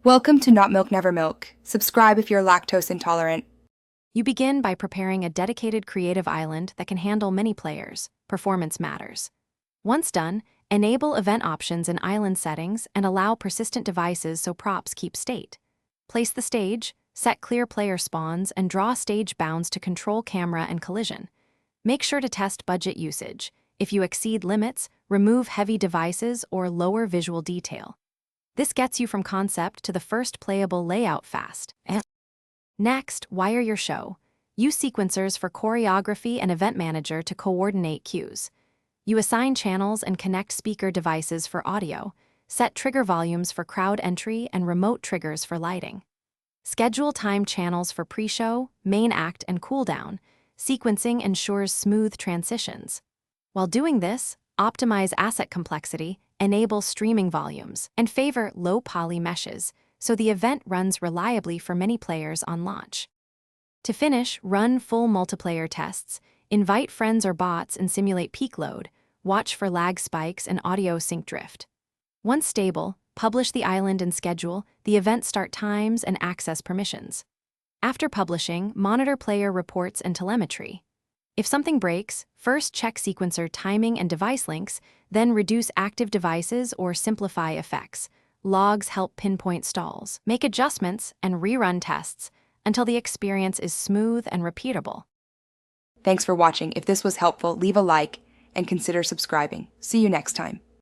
Welcome to Not Milk Never Milk. Subscribe if you're lactose intolerant. You begin by preparing a dedicated creative island that can handle many players. Performance matters. Once done, enable event options in island settings and allow persistent devices so props keep state. Place the stage, set clear player spawns, and draw stage bounds to control camera and collision. Make sure to test budget usage. If you exceed limits, remove heavy devices or lower visual detail. This gets you from concept to the first playable layout fast. Next, wire your show. Use sequencers for choreography and event manager to coordinate cues. You assign channels and connect speaker devices for audio, set trigger volumes for crowd entry and remote triggers for lighting. Schedule timed channels for pre-show, main act, and cooldown. Sequencing ensures smooth transitions. While doing this, optimize asset complexity, enable streaming volumes, and favor low-poly meshes, so the event runs reliably for many players on launch. To finish, run full multiplayer tests, invite friends or bots and simulate peak load, watch for lag spikes and audio sync drift. Once stable, publish the island and schedule the event start times and access permissions. After publishing, monitor player reports and telemetry. If something breaks, first check sequencer timing and device links, then reduce active devices or simplify effects. Logs help pinpoint stalls. Make adjustments and rerun tests until the experience is smooth and repeatable. Thanks for watching. If this was helpful, leave a like and consider subscribing. See you next time.